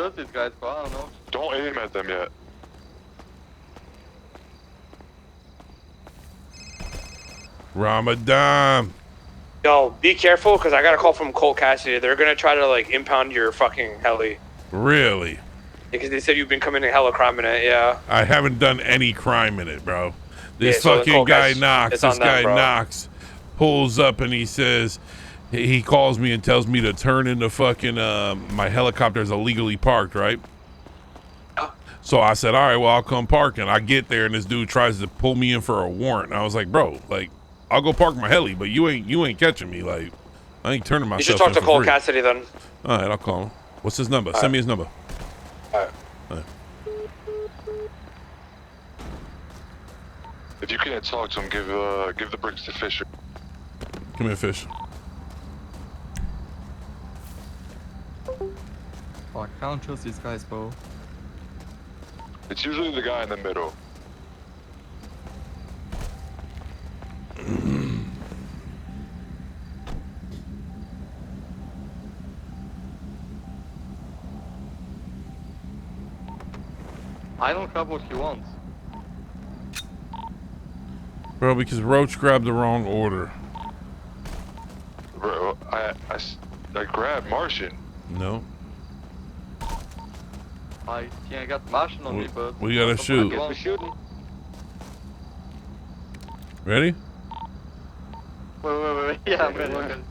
shoot these guys, but I don't know. Don't aim at them yet. Ramadan. Yo, be careful, because I got a call from Colt Cassidy. They're going to try to, like, impound your fucking heli. Really? Because they said you've been committing hella crime in it, yeah. I haven't done any crime in it, bro. This Yeah, so fucking guy Knox, Knox pulls up and he says, he calls me and tells me to turn into fucking, my helicopter is illegally parked, right? So I said, all right, well, I'll come park. And I get there and this dude tries to pull me in for a warrant. And I was like, bro, like, I'll go park my heli, but you ain't catching me. Like, I ain't turning myself in. You should talk to Colt Cassidy then. All right, I'll call him. What's his number? Send me his number. All right. If you can't talk to him, give the bricks to Fisher. Come here, Fish. Oh, I can't trust these guys, bro. It's usually the guy in the middle. I don't grab what he wants. Bro, because Roach grabbed the wrong order. Bro, I grabbed Martian. No. I got Martian on me, but... We gotta shoot. I guess we're shooting. Ready? Wait. Yeah, I'm ready. Okay.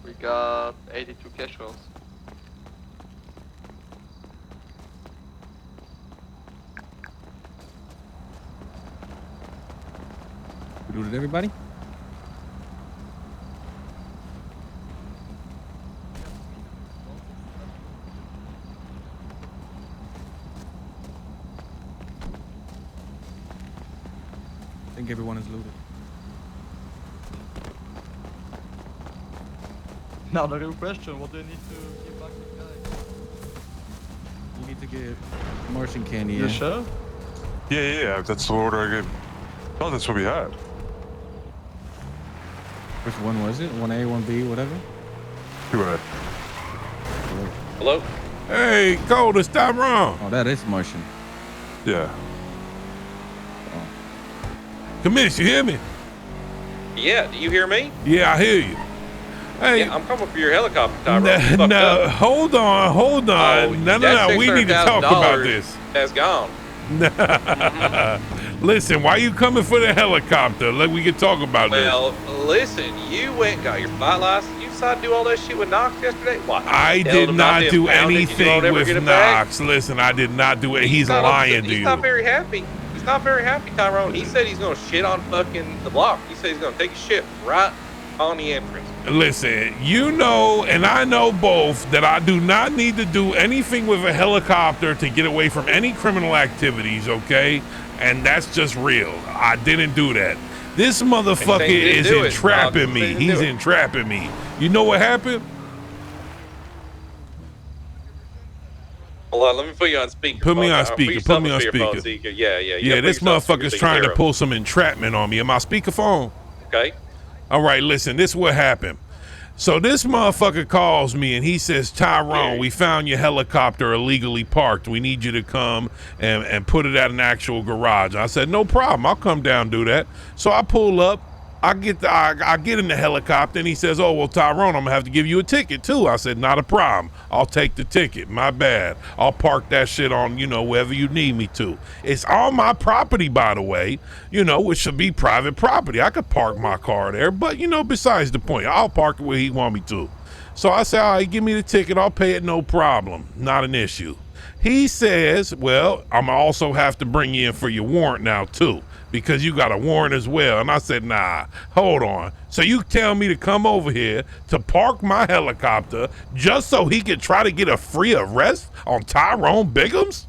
We got 82 cash rolls. We looted everybody? I think everyone is looted. Now the real question, what do you need to give back to the guy? You need to get Martian candy. You Yeah. sure? Yeah, that's the order I gave. Oh, that's what we had. Which one was it? 1A, 1B, whatever? 2A. Hello? Hey, Colt, it's Tyrone. Oh, that is Martian. Yeah. Commiss, you hear me? Yeah, do you hear me? Yeah, I hear you. Hey, Yeah, I'm coming for your helicopter, Tyrone. no, hold on. No. We need to talk about this. That's gone. Listen, why you coming for the helicopter? Like we can talk about Well, listen, you went and got your flight license. You decided to do all that shit with Knox yesterday? What? this. I did not do anything with Knox. Listen, I did not do it. He's lying to you. He's not very happy. He's not very happy, Tyrone. He said he's gonna shit on fucking the block. He said he's gonna take a shit right on the entrance. Listen, you know, and I know both that I do not need to do anything with a helicopter to get away from any criminal activities, okay? And that's just real. I didn't do that. This motherfucker is entrapping me. He's entrapping me. You know what happened? Hold on, let me put you on speaker. Put me on speaker. Put me on speaker. speaker. Yeah. Yeah, this motherfucker's trying to pull some entrapment on me. Am I speakerphone? Okay. All right, listen, this is what happened. So this motherfucker calls me and he says, Tyrone, we found your helicopter illegally parked. We need you to come and put it at an actual garage. I said, no problem. I'll come down and do that. So I pull up. I get in the helicopter and he says, oh, well, Tyrone, I'm gonna have to give you a ticket too. I said, not a problem. I'll take the ticket. My bad. I'll park that shit on, wherever you need me to. It's on my property, by the way, which should be private property. I could park my car there, but besides the point, I'll park it where he want me to. So I said, all right, give me the ticket. I'll pay it, no problem. Not an issue. He says, well, I'm also have to bring you in for your warrant now too, because you got a warrant as well. And I said, nah, hold on. So you tell me to come over here to park my helicopter just so he could try to get a free arrest on Tyrone Biggums?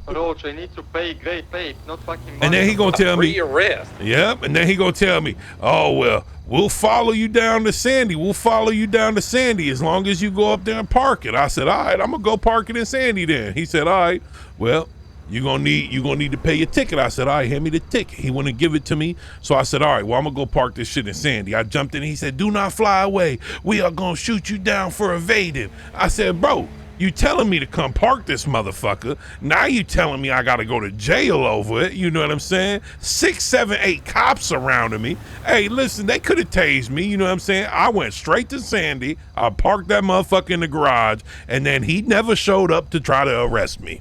Roach, I need to pay great pay, not fucking money. And then he gonna tell me, free arrest. Yep, and then he gonna tell me, oh, well, we'll follow you down to Sandy. We'll follow you down to Sandy as long as you go up there and park it. I said, all right, I'm gonna go park it in Sandy then. He said, all right, well, you're gonna need to pay your ticket. I said, all right, hand me the ticket. He wouldn't give it to me. So I said, all right, well, I'm gonna go park this shit in Sandy. I jumped in, he said, do not fly away. We are gonna shoot you down for evading. I said, bro, you telling me to come park this motherfucker. Now you telling me I gotta go to jail over it. You know what I'm saying? 6, 7, 8 cops surrounding me. Hey, listen, they could have tased me. You know what I'm saying? I went straight to Sandy. I parked that motherfucker in the garage, and then he never showed up to try to arrest me.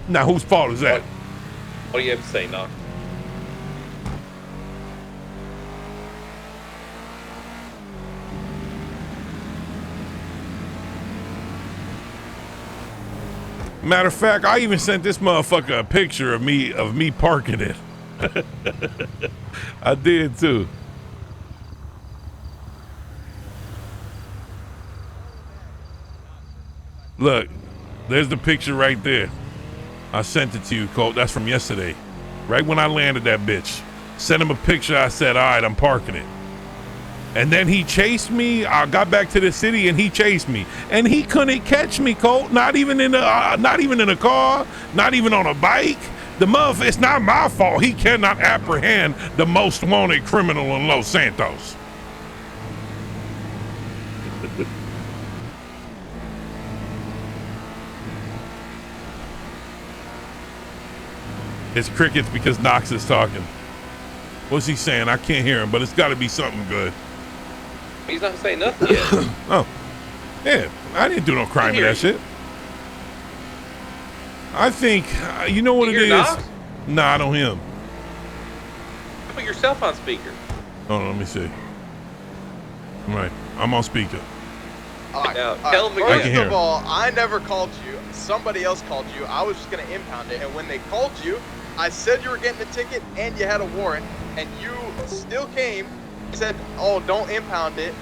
Now, whose fault is that? What do you have to say, Knock? Matter of fact, I even sent this motherfucker a picture of me parking it. I did too. Look, there's the picture right there. I sent it to you, Colt. That's from yesterday. Right when I landed that bitch. Sent him a picture. I said, all right, I'm parking it. And then he chased me. I got back to the city and he chased me. And he couldn't catch me, Colt. Not even in a car, not even on a bike. It's not my fault. He cannot apprehend the most wanted criminal in Los Santos. It's crickets because Knox is talking. What's he saying? I can't hear him, but it's got to be something good. He's not saying nothing yet. Oh, yeah. I didn't do no crime with that shit. I think, you know what it is? Knox? Nah, I don't hear him. Put yourself on speaker. Hold on, let me see. All right, I'm on speaker. Now, tell him I can First hear of him. all, I never called you. Somebody else called you. I was just going to impound it. And when they called you, I said you were getting a ticket and you had a warrant. And you still came and said, oh, don't impound it.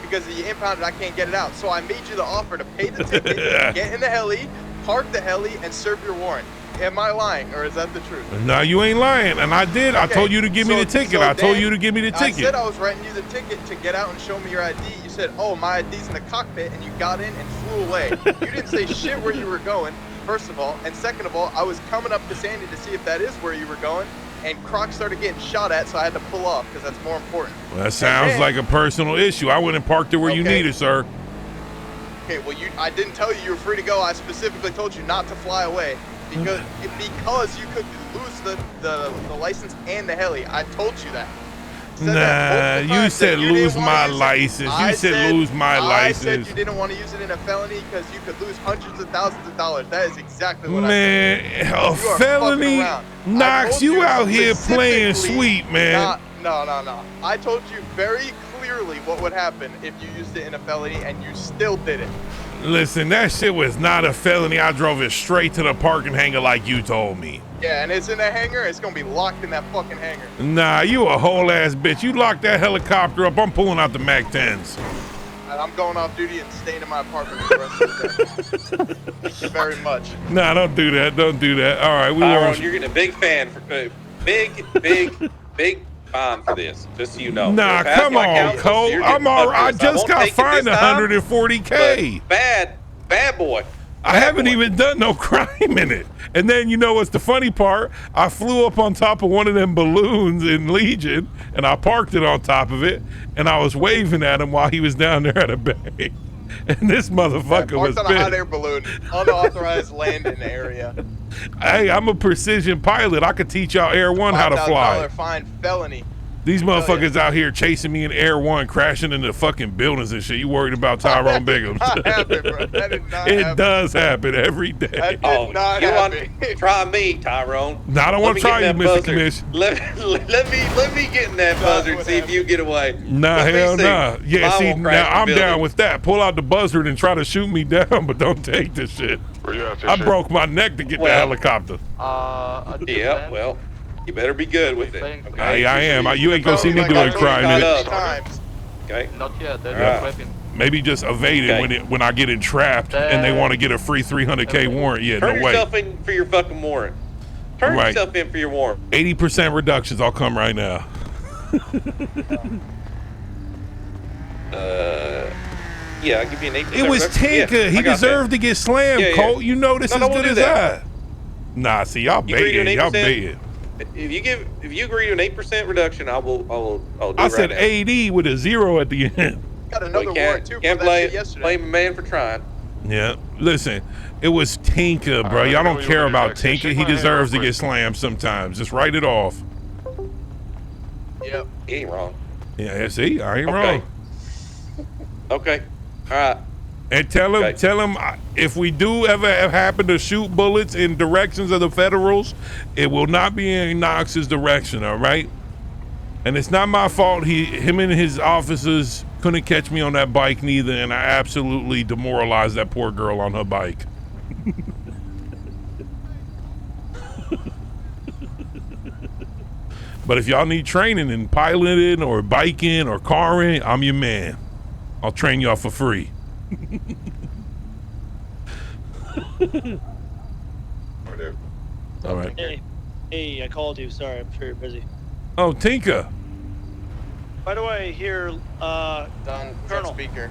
Because if you impound it, I can't get it out. So I made you the offer to pay the ticket, get in the heli, park the heli, and serve your warrant. Am I lying, or is that the truth? No, you ain't lying, and I did. Okay. I told you to give me the ticket. I told you to give me the ticket. I said I was writing you the ticket to get out and show me your ID. You said, oh, my ID's in the cockpit, and you got in and flew away. You didn't say shit where you were going, first of all. And second of all, I was coming up to Sandy to see if that is where you were going, and Croc started getting shot at, so I had to pull off, because that's more important. Well, that sounds like a personal issue. I went and parked it where you needed, sir. Okay, well, I didn't tell you were free to go. I specifically told you not to fly away. Because you could lose the license and the heli. I told you that. Nah, you said lose my license. You said lose my license. I said you didn't want to use it in a felony because you could lose hundreds of thousands of dollars. That is exactly what I said. Man, a felony? Knox, you out here playing sweet, man. No. I told you very clearly what would happen if you used it in a felony, and you still did it. Listen, that shit was not a felony. I drove it straight to the parking hangar like you told me. Yeah, and it's in a hangar. It's going to be locked in that fucking hangar. Nah, you a whole ass bitch. You locked that helicopter up. I'm pulling out the MAC-10s. And I'm going off duty and staying in my apartment for the rest of the day. Thank you very much. Nah, don't do that. Don't do that. All right, we Tyrone, you're getting a big fan for big bomb for this, just so you know. Nah, come on, Colt. I just got fined $140K. Bad boy. I haven't even done no crime in it. And then, you know what's the funny part? I flew up on top of one of them balloons in Legion, and I parked it on top of it, and I was waving at him while he was down there at a bay. And this motherfucker was parked on a hot air balloon, unauthorized landing area. Hey, I'm a precision pilot. I could teach y'all Air One how to fly. $5,000 fine felony. These motherfuckers out here chasing me in Air One, crashing into fucking buildings and shit. You worried about Tyrone Biggums? That happen, bro. That did not It happen. does happen every day. That did not you happen. want try me, Tyrone? No, I don't want to try you, Mr. Commission. Let me get in that buzzard and see if you get away. Nah, Let me hell see. nah. Yeah, Mine see, won't crash now the I'm building. down with that. Pull out the buzzard and try to shoot me down, but don't take this shit. Where you at, I broke my neck to get the Well, helicopter. Yeah, well, you better be good with it. Okay? Hey, I am. You ain't gonna see me doing crime in it. Times. Okay. Not yet. They're Alright. prepping. Maybe just evade it Okay. when I get entrapped and they want to get a free 300K warrant. Yeah, Turn no way. yourself in for your fucking warrant. Turn Right. yourself in for your warrant. 80% reductions. I'll come right now. Yeah, I'll give you an 8%. It was Tinker. He deserved to get slammed, Yeah, yeah. Colt. You know this No, as no, we'll good do as that. I. Nah, see, y'all You agree to an baiting. Y'all 8%? baiting. If you agree to an 8% reduction, I'll do I it said right now. 80 with a 0 at the end. Got We another warrant too can't for that shit blame yesterday. a man for trying. Yeah. Listen, it was Tinker, bro. Alright, Y'all I know don't you care wanna do about next. Tinker. Shake He my hand deserves to real get slammed sometimes. Just write it off. Yep. He ain't wrong. Yeah, see, I ain't Okay. wrong. Okay. All right. And tell him if we do ever happen to shoot bullets in directions of the Federals, it will not be in Knox's direction, all right? And it's not my fault. Him and his officers couldn't catch me on that bike neither, and I absolutely demoralized that poor girl on her bike. But if y'all need training in piloting or biking or carring, I'm your man. I'll train y'all for free. All right. Hey, I called you. Sorry, I'm sure you're busy. Oh, Tinker. By the way, here, Done. Colonel. Speaker.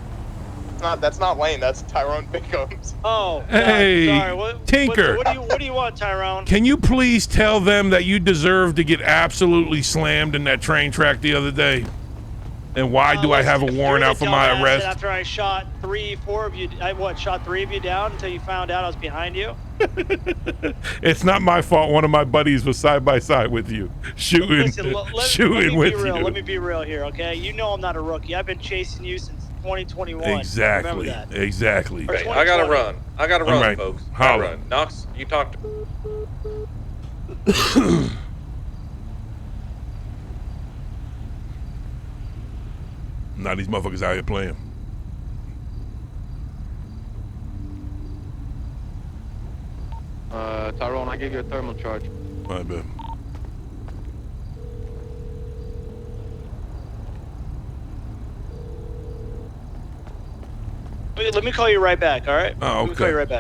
That's not Lane. That's Tyrone Bickums. Oh, Hey, sorry. What, Tinker. What do you want, Tyrone? Can you please tell them that you deserve to get absolutely slammed in that train track the other day? And why do I have a warrant out for my arrest? After I shot four of you, shot 3 of you down until you found out I was behind you? It's not my fault. One of my buddies was side by side with you, shooting, Listen, let shooting me with be real. you. Let me be real here, okay? You know I'm not a rookie. I've been chasing you since 2021. Exactly. Remember that. Exactly. Or Okay, I gotta 2020. run. I gotta run, right. folks. I Holla. gotta run. Knox, you talk to. Now these motherfuckers out here playing. Tyrone, I gave you a thermal charge. I bet. Let me call you right back, all right? Oh, Let me call okay. you right back.